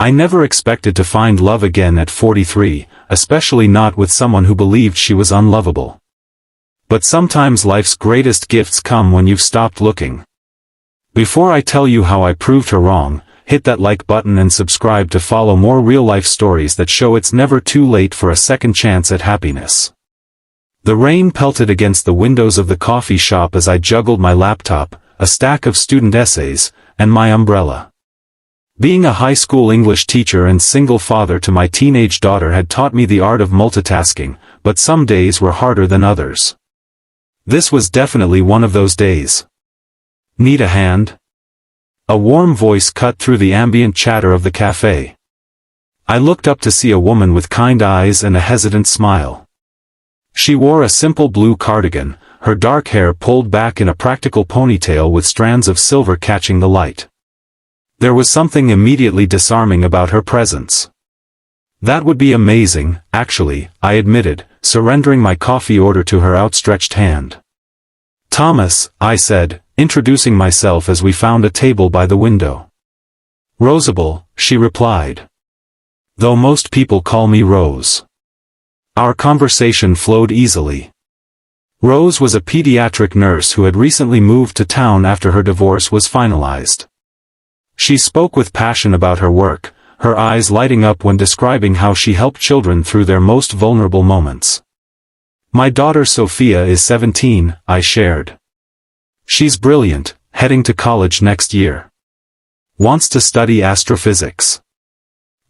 I never expected to find love again at 43, especially not with someone who believed she was unlovable. But sometimes life's greatest gifts come when you've stopped looking. Before I tell you how I proved her wrong, hit that like button and subscribe to follow more real-life stories that show it's never too late for a second chance at happiness. The rain pelted against the windows of the coffee shop as I juggled my laptop, a stack of student essays, and my umbrella. Being a high school English teacher and single father to my teenage daughter had taught me the art of multitasking, but some days were harder than others. This was definitely one of those days. Need a hand? A warm voice cut through the ambient chatter of the cafe. I looked up to see a woman with kind eyes and a hesitant smile. She wore a simple blue cardigan, her dark hair pulled back in a practical ponytail with strands of silver catching the light. There was something immediately disarming about her presence. That would be amazing, actually, I admitted, surrendering my coffee order to her outstretched hand. Thomas, I said, introducing myself as we found a table by the window. Rosabelle, she replied. Though most people call me Rose. Our conversation flowed easily. Rose was a pediatric nurse who had recently moved to town after her divorce was finalized. She spoke with passion about her work, her eyes lighting up when describing how she helped children through their most vulnerable moments. My daughter Sophia is 17, I shared. She's brilliant, heading to college next year. Wants to study astrophysics.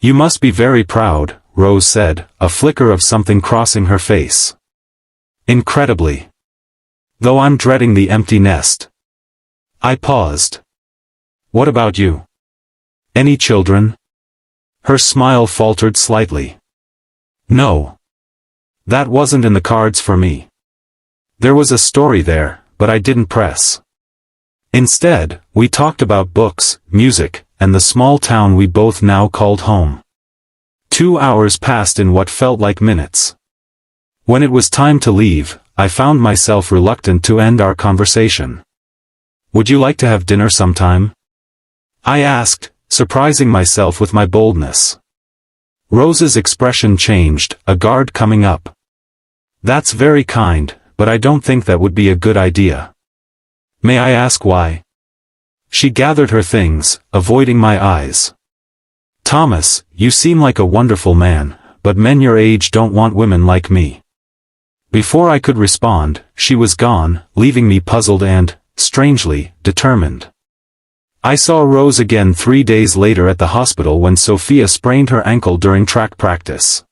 You must be very proud, Rose said, a flicker of something crossing her face. Incredibly. Though I'm dreading the empty nest. I paused. What about you? Any children? Her smile faltered slightly. No. That wasn't in the cards for me. There was a story there, but I didn't press. Instead, we talked about books, music, and the small town we both now called home. 2 hours passed in what felt like minutes. When it was time to leave, I found myself reluctant to end our conversation. Would you like to have dinner sometime? I asked, surprising myself with my boldness. Rose's expression changed, a guard coming up. That's very kind, but I don't think that would be a good idea. May I ask why? She gathered her things, avoiding my eyes. Thomas, you seem like a wonderful man, but men your age don't want women like me. Before I could respond, she was gone, leaving me puzzled and, strangely, determined. I saw Rose again 3 days later at the hospital when Sophia sprained her ankle during track practice.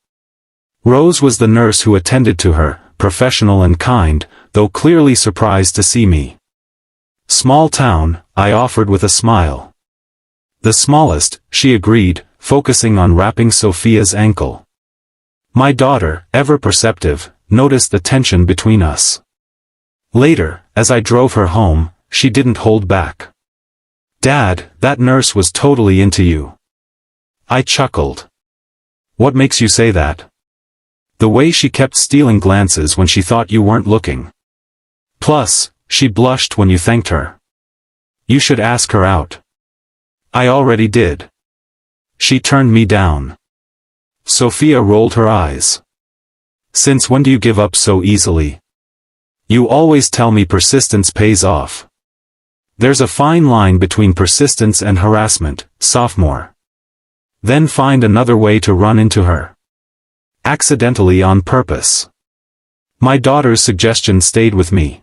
Rose was the nurse who attended to her, professional and kind, though clearly surprised to see me. Small town, I offered with a smile. The smallest, she agreed, focusing on wrapping Sophia's ankle. My daughter, ever perceptive, noticed the tension between us. Later, as I drove her home, she didn't hold back. Dad, that nurse was totally into you. I chuckled. What makes you say that? The way she kept stealing glances when she thought you weren't looking. Plus, she blushed when you thanked her. You should ask her out. I already did. She turned me down. Sophia rolled her eyes. Since when do you give up so easily? You always tell me persistence pays off. There's a fine line between persistence and harassment, sophomore. Then find another way to run into her. Accidentally on purpose. My daughter's suggestion stayed with me.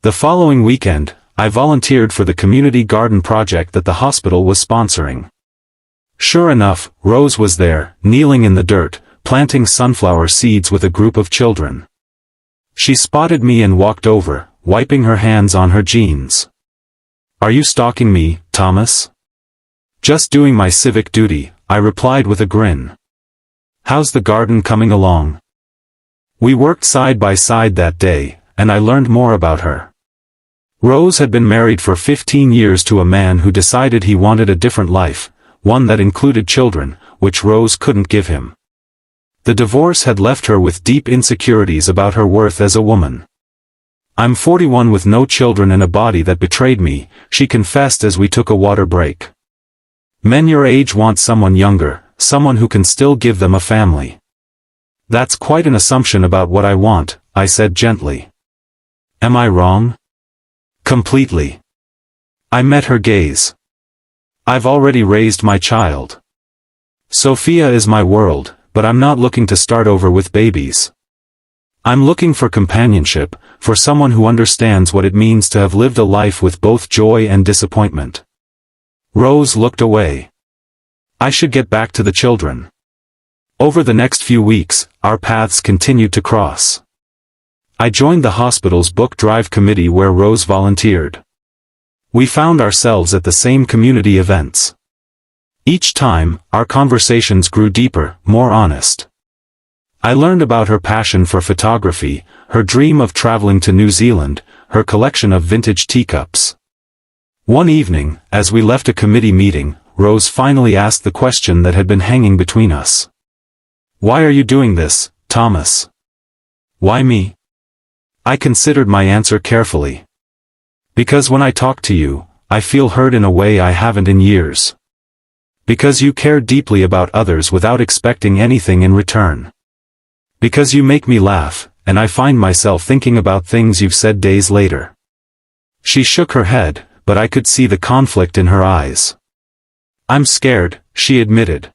The following weekend, I volunteered for the community garden project that the hospital was sponsoring. Sure enough, Rose was there, kneeling in the dirt, planting sunflower seeds with a group of children. She spotted me and walked over, wiping her hands on her jeans. Are you stalking me, Thomas? Just doing my civic duty, I replied with a grin. How's the garden coming along? We worked side by side that day, and I learned more about her. Rose had been married for 15 years to a man who decided he wanted a different life, one that included children, which Rose couldn't give him. The divorce had left her with deep insecurities about her worth as a woman. I'm 41 with no children and a body that betrayed me, she confessed as we took a water break. Men your age want someone younger, someone who can still give them a family. That's quite an assumption about what I want, I said gently. Am I wrong? Completely. I met her gaze. I've already raised my child. Sophia is my world, but I'm not looking to start over with babies. I'm looking for companionship, for someone who understands what it means to have lived a life with both joy and disappointment. Rose looked away. I should get back to the children. Over the next few weeks, our paths continued to cross. I joined the hospital's book drive committee where Rose volunteered. We found ourselves at the same community events. Each time, our conversations grew deeper, more honest. I learned about her passion for photography, her dream of traveling to New Zealand, her collection of vintage teacups. One evening, as we left a committee meeting, Rose finally asked the question that had been hanging between us. Why are you doing this, Thomas? Why me? I considered my answer carefully. Because when I talk to you, I feel heard in a way I haven't in years. Because you care deeply about others without expecting anything in return. Because you make me laugh, and I find myself thinking about things you've said days later. She shook her head, but I could see the conflict in her eyes. I'm scared, she admitted.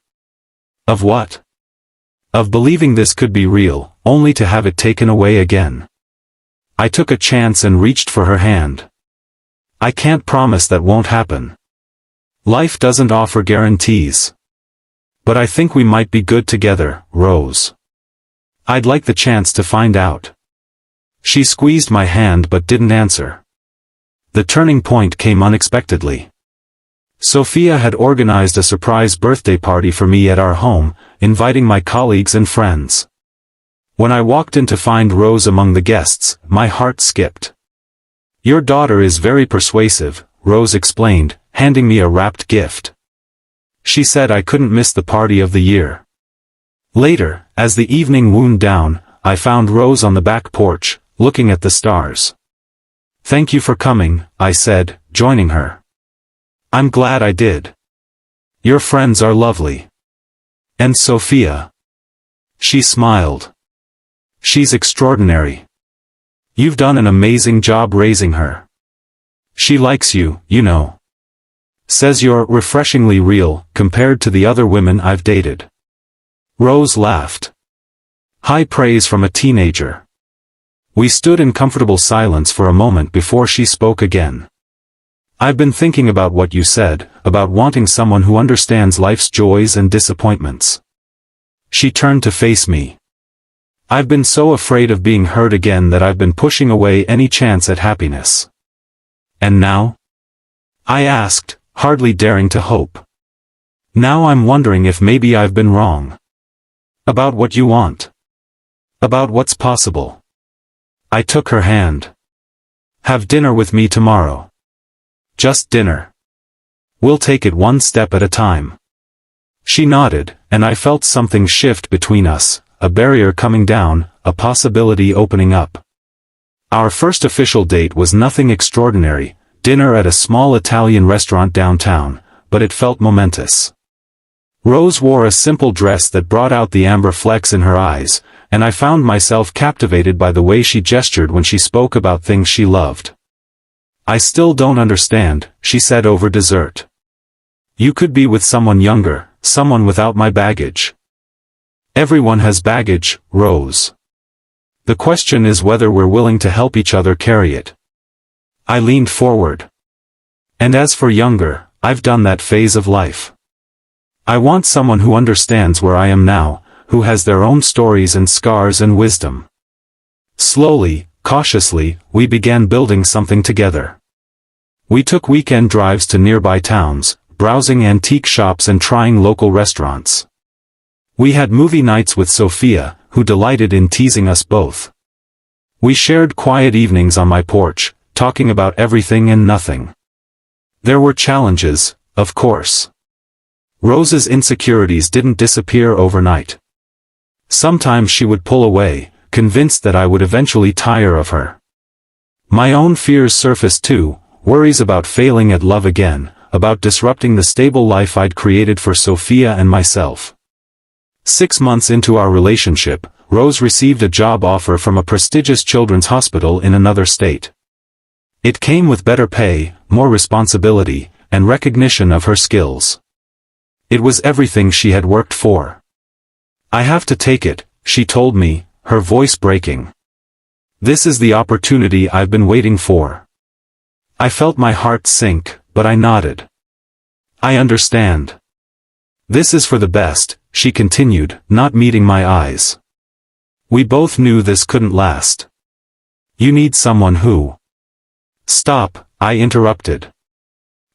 Of what? Of believing this could be real, only to have it taken away again. I took a chance and reached for her hand. I can't promise that won't happen. Life doesn't offer guarantees. But I think we might be good together, Rose. I'd like the chance to find out. She squeezed my hand but didn't answer. The turning point came unexpectedly. Sophia had organized a surprise birthday party for me at our home, inviting my colleagues and friends. When I walked in to find Rose among the guests, my heart skipped. Your daughter is very persuasive, Rose explained, handing me a wrapped gift. She said I couldn't miss the party of the year. Later, as the evening wound down, I found Rose on the back porch, looking at the stars. Thank you for coming, I said, joining her. I'm glad I did. Your friends are lovely. And Sophia? She smiled. She's extraordinary. You've done an amazing job raising her. She likes you, you know. Says you're refreshingly real, compared to the other women I've dated. Rose laughed. High praise from a teenager. We stood in comfortable silence for a moment before she spoke again. I've been thinking about what you said, about wanting someone who understands life's joys and disappointments. She turned to face me. I've been so afraid of being hurt again that I've been pushing away any chance at happiness. And now? I asked, hardly daring to hope. Now I'm wondering if maybe I've been wrong. About what you want. About what's possible. I took her hand. Have dinner with me tomorrow. Just dinner. We'll take it one step at a time. She nodded, and I felt something shift between us, a barrier coming down, a possibility opening up. Our first official date was nothing extraordinary, dinner at a small Italian restaurant downtown, but it felt momentous. Rose wore a simple dress that brought out the amber flecks in her eyes, and I found myself captivated by the way she gestured when she spoke about things she loved. I still don't understand, she said over dessert. You could be with someone younger, someone without my baggage. Everyone has baggage, Rose. The question is whether we're willing to help each other carry it. I leaned forward. And as for younger, I've done that phase of life. I want someone who understands where I am now, who has their own stories and scars and wisdom. Slowly, cautiously, we began building something together. We took weekend drives to nearby towns, browsing antique shops and trying local restaurants. We had movie nights with Sophia, who delighted in teasing us both. We shared quiet evenings on my porch, talking about everything and nothing. There were challenges, of course. Rose's insecurities didn't disappear overnight. Sometimes she would pull away, convinced that I would eventually tire of her. My own fears surfaced too, worries about failing at love again, about disrupting the stable life I'd created for Sophia and myself. 6 months into our relationship, Rose received a job offer from a prestigious children's hospital in another state. It came with better pay, more responsibility, and recognition of her skills. It was everything she had worked for. "I have to take it," she told me, her voice breaking. "This is the opportunity I've been waiting for." I felt my heart sink, but I nodded. "I understand. This is for the best," she continued, not meeting my eyes. "We both knew this couldn't last. You need someone who—" "Stop," I interrupted.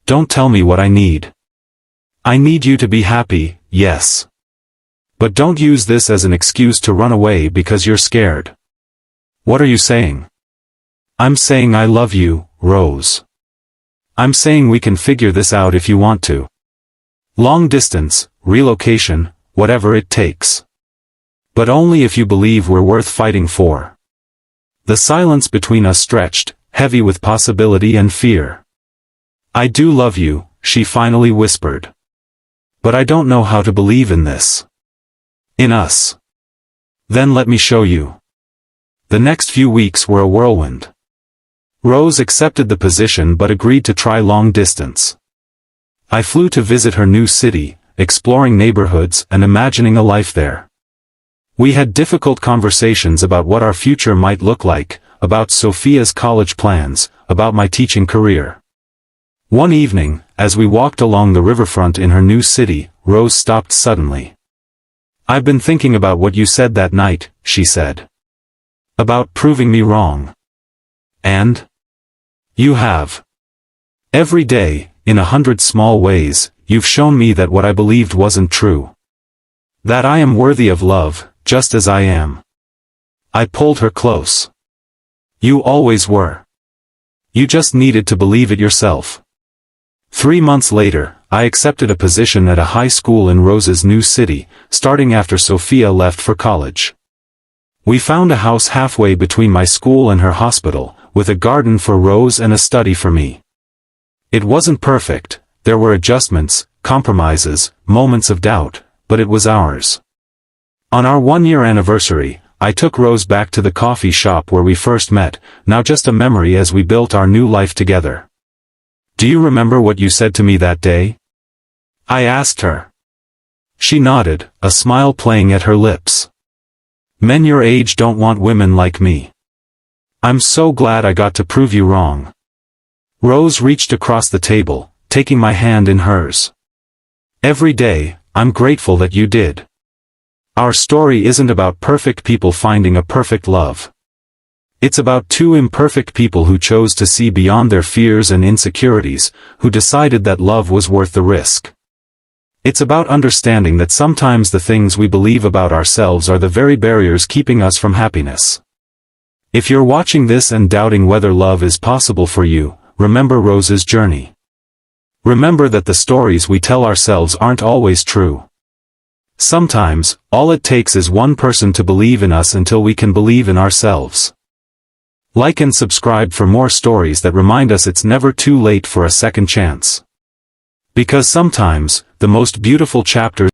"Don't tell me what I need. I need you to be happy, yes. But don't use this as an excuse to run away because you're scared." "What are you saying?" "I'm saying I love you, Rose. I'm saying we can figure this out if you want to. Long distance, relocation, whatever it takes. But only if you believe we're worth fighting for." The silence between us stretched, heavy with possibility and fear. "I do love you," she finally whispered. "But I don't know how to believe in this. In us." "Then let me show you." The next few weeks were a whirlwind. Rose accepted the position but agreed to try long distance. I flew to visit her new city, exploring neighborhoods and imagining a life there. We had difficult conversations about what our future might look like, about Sophia's college plans, about my teaching career. One evening, as we walked along the riverfront in her new city, Rose stopped suddenly. "I've been thinking about what you said that night," she said. "About proving me wrong. And? You have. Every day, in 100 small ways, you've shown me that what I believed wasn't true. That I am worthy of love, just as I am." I pulled her close. "You always were. You just needed to believe it yourself." 3 months later, I accepted a position at a high school in Rose's new city, starting after Sophia left for college. We found a house halfway between my school and her hospital, with a garden for Rose and a study for me. It wasn't perfect, there were adjustments, compromises, moments of doubt, but it was ours. On our 1-year anniversary, I took Rose back to the coffee shop where we first met, now just a memory as we built our new life together. "Do you remember what you said to me that day?" I asked her. She nodded, a smile playing at her lips. "Men your age don't want women like me. I'm so glad I got to prove you wrong." Rose reached across the table, taking my hand in hers. "Every day, I'm grateful that you did. Our story isn't about perfect people finding a perfect love. It's about 2 imperfect people who chose to see beyond their fears and insecurities, who decided that love was worth the risk. It's about understanding that sometimes the things we believe about ourselves are the very barriers keeping us from happiness." If you're watching this and doubting whether love is possible for you, remember Rose's journey. Remember that the stories we tell ourselves aren't always true. Sometimes, all it takes is one person to believe in us until we can believe in ourselves. Like and subscribe for more stories that remind us it's never too late for a second chance. Because sometimes, the most beautiful chapters